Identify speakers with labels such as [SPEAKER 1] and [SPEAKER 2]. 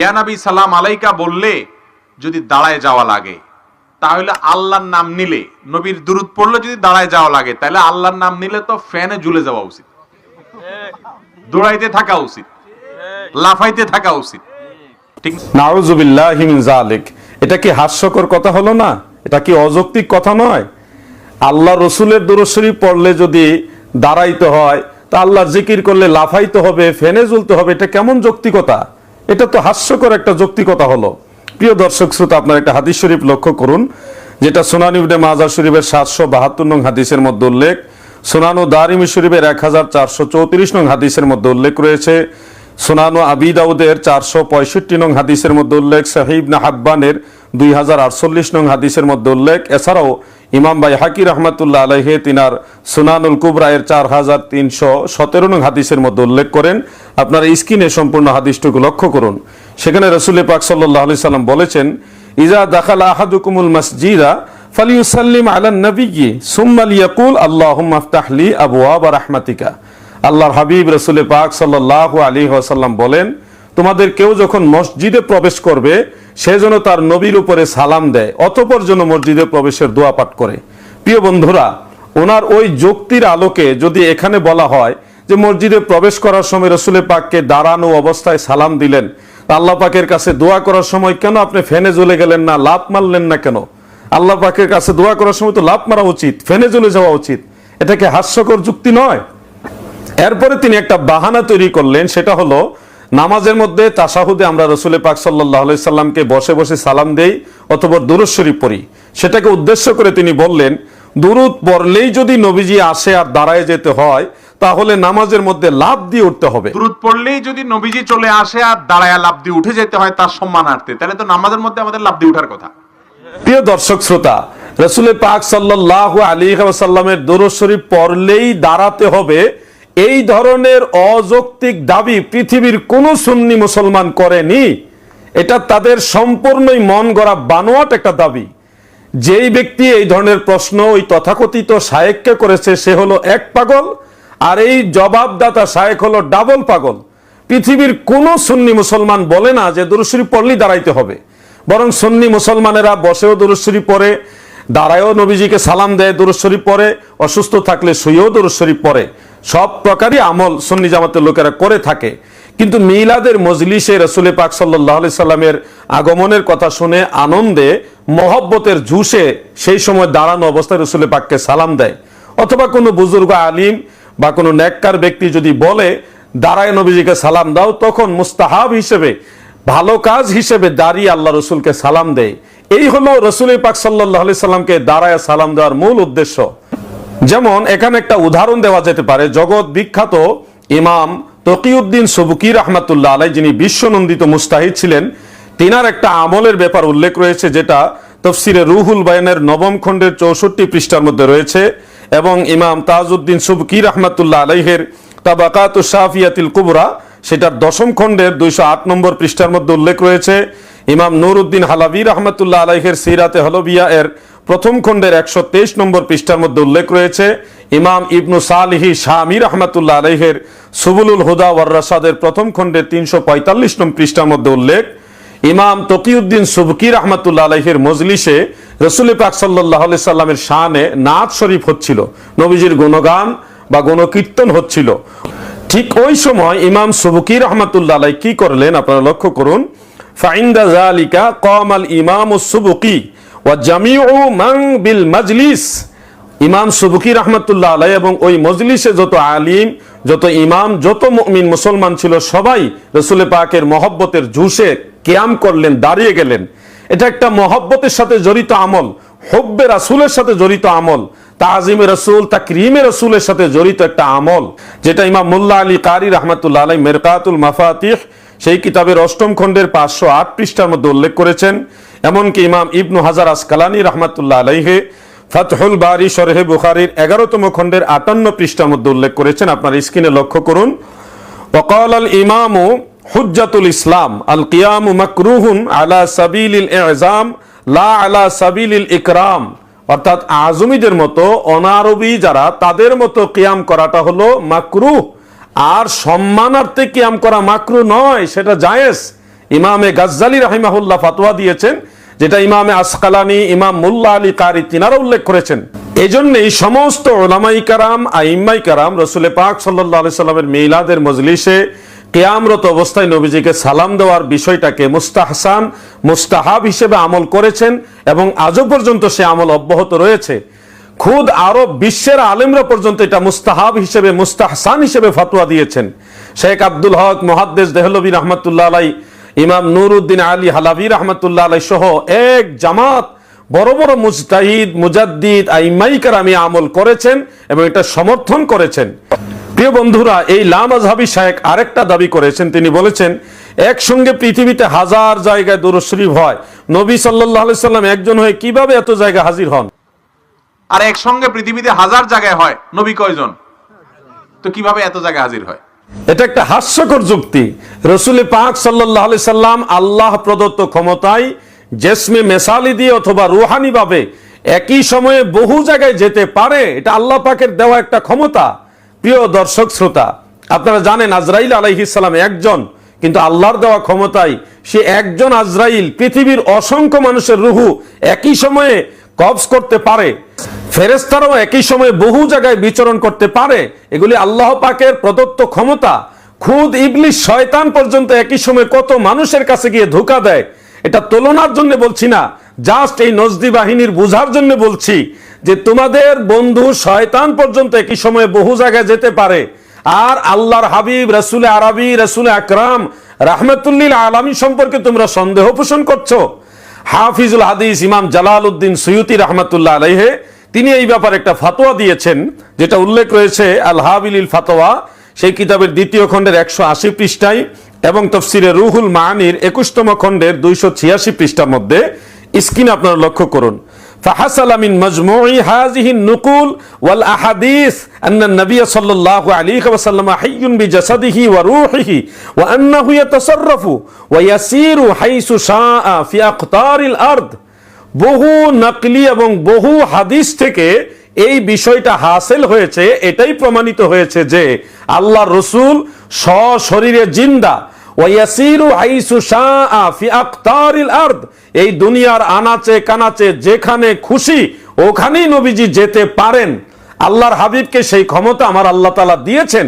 [SPEAKER 1] ইয়া নবী সালাম আলাইকা বললে যদি দাঁড়ায় যাওয়া লাগে, তাহলে আল্লাহর নাম নিলে, নবীর দুরূদ পড়লে যদি দাঁড়ায় যাওয়া লাগে, তাহলে আল্লাহর নাম নিলে তো ফ্যানে ঝুলে যাওয়া উচিত, দৌড়াইতে থাকা উচিত, লাফাইতে থাকা উচিত। ঠিক
[SPEAKER 2] নাউযুবিল্লাহি মিন যালিক। এটা কি হাস্যকর কথা হলো না? এটা কি অযৌক্তিক কথা নয়? আল্লাহ রসুলের দুরূদ শরীফ পড়লে যদি দাঁড়াইতে হয়, তা আল্লাহর জিকির করলে লাফাইতে হবে, ফেনে ঝুলতে হবে, এটা কেমন যৌক্তিকতা? এটা তো হাস্যকর একটা যৌক্তিকতা হলো। প্রিয় দর্শক শ্রোতা, আপনার একটা হাদিস শরীফ লক্ষ্য করুন, যেটা সুনান ইবনে মাজাহ শরীফের 772 নং হাদিসের মধ্যে উল্লেখ, সুনানু দারিমি শরীফের 1434 নং হাদিসের মধ্যে উল্লেখ রয়েছে, সুনানু আবি দাউদের 465 নং হাদিসের মধ্যে উল্লেখ, সহিহ ইবনে হাব্বানের 2048 নং হাদিসের মধ্যে উল্লেখ। এছাড়াও ইমাম বাইহাকি রাহমাতুল্লাহ আলাইহি তিনার সুনানুল কুবরা এর 4317 নং হাদিসের মধ্যে উল্লেখ করেন। আপনারা স্ক্রিনে সম্পূর্ণ হাদিসটুকু লক্ষ্য করুন। সেখানে রাসূল পাক সাল্লাল্লাহু আলাইহি সাল্লাম বলেছেন, ইজা দাখালা আহাদুকুমুল মাসজিদা ফালিয়ুসাল্লিম আলান নবিয়্যি সুম্মা লিয়াকুল আল্লাহুম্মা আফতাহ লি আবওয়াব রাহমাতিকা। আল্লাহর হাবিব রাসূল পাক সাল্লাল্লাহু আলাইহি ওয়াসাল্লাম বলেন, তোমাদের কেউ যখন মসজিদে প্রবেশ করবে, সে যেন তার নবীর উপরে সালাম দেয়, অতঃপর যেন মসজিদে প্রবেশের দোয়া পাঠ করে। প্রিয় বন্ধুরা, ওনার ওই যুক্তির আলোকে যদি এখানে বলা হয় যে মসজিদে প্রবেশ করার সময় রাসূল পাককে দাঁড়ানো অবস্থায় সালাম দিলেন, আল্লাহ পাকের কাছে দোয়া করার সময় কেন আপনি ফেনে জ্বলে গেলেন না, লাফ মারলেন না কেন? আল্লাহ পাকের কাছে দোয়া করার সময় তো লাফ মারা উচিত, ফেনে জ্বলে যাওয়া উচিত। এটা কি হাস্যকর যুক্তি নয়? এরপরে তিনি একটা বাহানা তৈরি করলেন, সেটা হলো নামাজের মধ্যে তাশাহুদে আমরা রাসূল পাক সাল্লাল্লাহু আলাইহি সাল্লামকে বসে বসে সালাম দেই অথবা দুরূদ শরীফ পড়ি। সেটাকে উদ্দেশ্য করে তিনি বললেন, দুরূদ পড়লেই যদি নবীজি আসে আর দাঁড়ায় যেতে হয়, তাহলে নামাজের মধ্যে লাফ দিয়ে উঠতে হবে।
[SPEAKER 1] দুরূদ পড়লেই যদি নবীজি চলে আসে আর দাঁড়ায়া লাফ দিয়ে উঠে যেতে হয় তার সম্মানার্থে, তাহলে তো নামাজের মধ্যে আমাদের লাফ দিয়ে ওঠার কথা।
[SPEAKER 2] প্রিয় দর্শক শ্রোতা, রাসূল পাক সাল্লাল্লাহু আলাইহি ওয়াসাল্লামের দুরূদ শরীফ পড়লেই দাঁড়াতে হবে, এই ধরনের অযৌক্তিক দাবি পৃথিবীর কোন সুন্নি মুসলমান করেনি। এটা তাদের সম্পূর্ণই মন গড়া বানোয়াট একটা দাবি। যেই ব্যক্তি এই ধরনের প্রশ্ন ওই তথাকথিত শায়েখকে করেছে, সে হলো এক পাগল, আর এই জবাবদাতা শায়েখ হলো ডাবল পাগল। পৃথিবীর কোন সুন্নি মুসলমান বলে না যে দুরূদ শরীফ পড়লেই দাঁড়াইতে হবে, বরং সুন্নি মুসলমানেরা বসেও দুরূদ শরীফ পড়ে, দাঁড়ায়ও নবীজিকে সালাম দেয়, দুরূদ শরীফ পড়ে, অসুস্থ থাকলে শুয়েও দুরূদ শরীফ পড়ে। সব প্রকারই আমল সুন্নি জামাতের লোকেরা করে থাকে। কিন্তু মিলাদের মজলিসে রাসূল পাক সাল্লাল্লাহু আলাইহি সাল্লামের আগমনের কথা শুনে আনন্দে মহব্বতের জুশে সেই সময় দাঁড়ানো অবস্থায় রাসূল পাককে সালাম দেয়, অথবা কোনো বুজুর্গ আলিম বা কোনো নেককার ব্যক্তি যদি বলে দাঁড়ায় নবীজিকে সালাম দাও, তখন মুস্তাহাব হিসেবে, ভালো কাজ হিসেবে দাঁড়িয়ে আল্লাহ রসুলকে সালাম দেয়। এই হলো রাসূল পাক সাল্লাল্লাহু আলাইহি সাল্লামকে দাঁড়ায় সালাম দেওয়ার মূল উদ্দেশ্য। যেমন এখানে একটা উদাহরণ দেওয়া যেতে পারে, জগৎ বিখ্যাত ইমাম তকিউদ্দিন সুবকি রাহমাতুল্লাহ আলাইহি, যিনি বিশ্বনন্দিত মুস্তাহিদ ছিলেন, তিনার একটা আমলের ব্যাপার উল্লেখ রয়েছে, যেটা তাফসিরে রুহুল বায়ানের 9ম খণ্ডের 64 পৃষ্ঠার মধ্যে রয়েছে, এবং ইমাম তাজউদ্দিন সুবকি রাহমাতুল্লাহ আলাইহির তাবাকাতুশ শাফিয়াতিল কুবরা সেটার 10ম খণ্ডের 208 নম্বর পৃষ্ঠার মধ্যে উল্লেখ রয়েছে। ইমাম নুরউদ্দিন হালাবি রাহমাতুল্লাহ আলাইহির সিরাতে হলবিয়া এর 1ম খণ্ডের 123 নম্বর পৃষ্ঠার মধ্যে উল্লেখ রয়েছে। ইমাম ইবনু সালিহি শামি রাহমাতুল্লাহ আলাইহির সুবুলুল হুদা ওয়ার রাশাদের 1ম খণ্ডের 345 নম্বর পৃষ্ঠার মধ্যে উল্লেখ। ইমাম তকিউদ্দিন সুবকি রাহমাতুল্লাহ আলাইহির মজলিসে রাসূল পাক সাল্লাল্লাহু আলাইহি সাল্লামের শানে নাত শরীফ হচ্ছিল, নবীজির গুণগান বা গুণকীর্তন হচ্ছিল। ঠিক ওই সময় ইমাম সুবকি রাহমাতুল্লাহ আলাইহি কি করলেন আপনারা লক্ষ্য করুন, ফাইন্দা যালিকা কামাল ইমামুস সুবকি ওয়া জামিউ মান বিল মাজলিস। ইমাম সুবকি রাহমাতুল্লাহ আলাইহি এবং ওই মজলিসে যত আলিম, যত ইমাম, যত মুমিন মুসলমান ছিল, সবাই রাসূল পাকের মহব্বতের জুশে কিয়াম করলেন, দাঁড়িয়ে গেলেন। এটা একটা মহব্বতের সাথে জড়িত আমল, হুব্বে রাসূলের সাথে জড়িত আমল, তাজিমে রাসূল, তাকরিমে রাসূলের সাথে জড়িত একটা আমল, যেটা ইমাম মুল্লা আলী কারি রাহমাতুল্লাহ আলাইহি মিরকাতুল মাফাতিহ সেই কিতাবের 8ম খণ্ডের 508 পৃষ্ঠার মধ্যে উল্লেখ করেছেন। এমনকি ইমাম ইবনু হাজার আসকালানি রাহমাতুল্লাহ আলাইহি ফাতহুল বারি শরহে বুখারীর 11তম খণ্ডের 58 পৃষ্ঠার মধ্যে উল্লেখ করেছেন। আপনার স্ক্রিনে লক্ষ্য করুন, ওয়াকাল আল ইমামু হুজ্জাতুল ইসলাম আল কিয়ামু মাকরুহুন আলা সাবিলিল ইজাম লা আলা সাবিলিল ইকরাম। অর্থাৎ আজমিদের মতো অনারবি যারা, তাদের মতো কিয়াম করাটা হলো মাকরুহ, আর সম্মানার্থে কিয়াম করা মাকরুহ নয়, সেটা জায়েজ। ইমামে গাজ্জালি রাহিমাহুল্লাহ ফাতোয়া দিয়েছেন, যেটা ইমামে আসকালানি, ইমাম মুল্লা আলী কারি তিনারা উল্লেখ করেছেন। এই জন্যই সমস্ত উলামাই কারাম, আইম্মাই কারাম রসুল পাক সাল্লাল্লাহু আলাইহি সাল্লামের মিলাদের মজলিসে কিয়ামরত অবস্থায় নবীজিকে সালাম দেওয়ার বিষয়টাকে মুস্তাহসান, মুস্তাহাব হিসেবে আমল করেছেন এবং আজও পর্যন্ত সে আমল অব্যাহত রয়েছে। খুদ আরব বিশ্বের আলেমরা পর্যন্ত এটা মুস্তাহাব হিসেবে, মুস্তাহসান হিসেবে ফতোয়া দিয়েছেন। শেখ আব্দুল হক মুহাদ্দিস দেহলভী রহমাতুল্লাহ আলাই, ইমাম নুরউদ্দিন আলী হালাভী রহমাতুল্লাহ আলাই সহ এক জামাত বড় বড় মুজতাহিদ, মুজাদ্দিদ, আইম্মাই কেরামি আমল করেছেন এবং এটা সমর্থন করেছেন। প্রিয় বন্ধুরা, এই লা মাযহাবী শায়েখ আরেকটা দাবি করেছেন। তিনি বলেছেন একসঙ্গে পৃথিবীতে হাজার জায়গায় দুরূদ শরীফ হয়, নবী সাল্লাল্লাহু আলাইহি সাল্লাম একজন হয়ে কিভাবে এত জায়গায় হাজির হন?
[SPEAKER 1] আর একসঙ্গে পৃথিবীতে হাজার জায়গায় হয়, নবী কয়জন? তো কিভাবে এত জায়গায় হাজির হয়?
[SPEAKER 2] এটা একটা হাস্যকর যুক্তি। রসুল পাক সাল্লাল্লাহু আলাইহি সাল্লাম আল্লাহ প্রদত্ত ক্ষমতায় জেসমে মেসালি দিয়ে অথবা রুহানি ভাবে একই সময়ে বহু জায়গায় যেতে পারে, এটা আল্লাহ পাকের দেওয়া একটা ক্ষমতা। প্রিয় দর্শক শ্রোতা, আপনারা জানেন আজরাইল আলাইহিস সালাম একজন, কিন্তু আল্লাহর দেওয়া ক্ষমতায় সে একজন আজরাইল পৃথিবীর অসংখ্য মানুষের রুহু একই সময়ে কবজ করতে পারে। ফেরেশতারাও একই সময়ে বহু জায়গায় বিচরণ করতে পারে। এগুলি আল্লাহ পাকের প্রদত্ত ক্ষমতা। খুদ ইবলিস শয়তান পর্যন্ত একই সময়ে কত মানুষের কাছে গিয়ে ধোঁকা দেয়, এটা তুলনার জন্য বলছি না, জাস্ট এই নজদি বাহিনীর বুঝার জন্য বলছি যে তোমাদের বন্ধু শয়তান পর্যন্ত একই সময়ে বহু জায়গায় যেতে পারে। আর আল্লাহর হাবিব রাসূল আরবি, রাসূল আকরাম রাহমাতুল্লিল আলামিন সম্পর্কে তোমরা সন্দেহ পোষণ করছো। হাফিজুল হাদিস ইমাম জালালউদ্দিন সুয়ুতি রাহমাতুল্লাহ আলাইহি তিনি এই ব্যাপারে একটা ফতোয়া দিয়েছেন, যেটা উল্লেখ রয়েছে আল হাবিলিল ফাতোয়া, সেই কিতাবের 2য় খণ্ডের 180 পৃষ্ঠায় এবং তাফসিরে রুহুল মাআনির 21তম খণ্ডের 286 পৃষ্ঠার মধ্যে। স্ক্রিনে আপনারা লক্ষ্য করুন। فحصل من مجموع هذه النقول والأحاديث أن النبي صلى الله عليه وسلم حي بجسده وروحه وأنه يتصرف ويسير حيث شاء في أقطار الأرض। বহু নকলি এবং বহু হাদিস থেকে এই বিষয়টা হাসিল হয়েছে, এটাই প্রমাণিত হয়েছে যে আল্লাহর রাসূল সশরীরে জিন্দা, ওয়ায়াসিরু হাইসু শাআ ফি আকতারিল আরদ, এই দুনিয়ার আনাচে কানাচে যেখানে খুশি ওখানেই নবীজি যেতে পারেন। আল্লাহর হাবিবকে সেই ক্ষমতা আমার আল্লাহ তাআলা দিয়েছেন।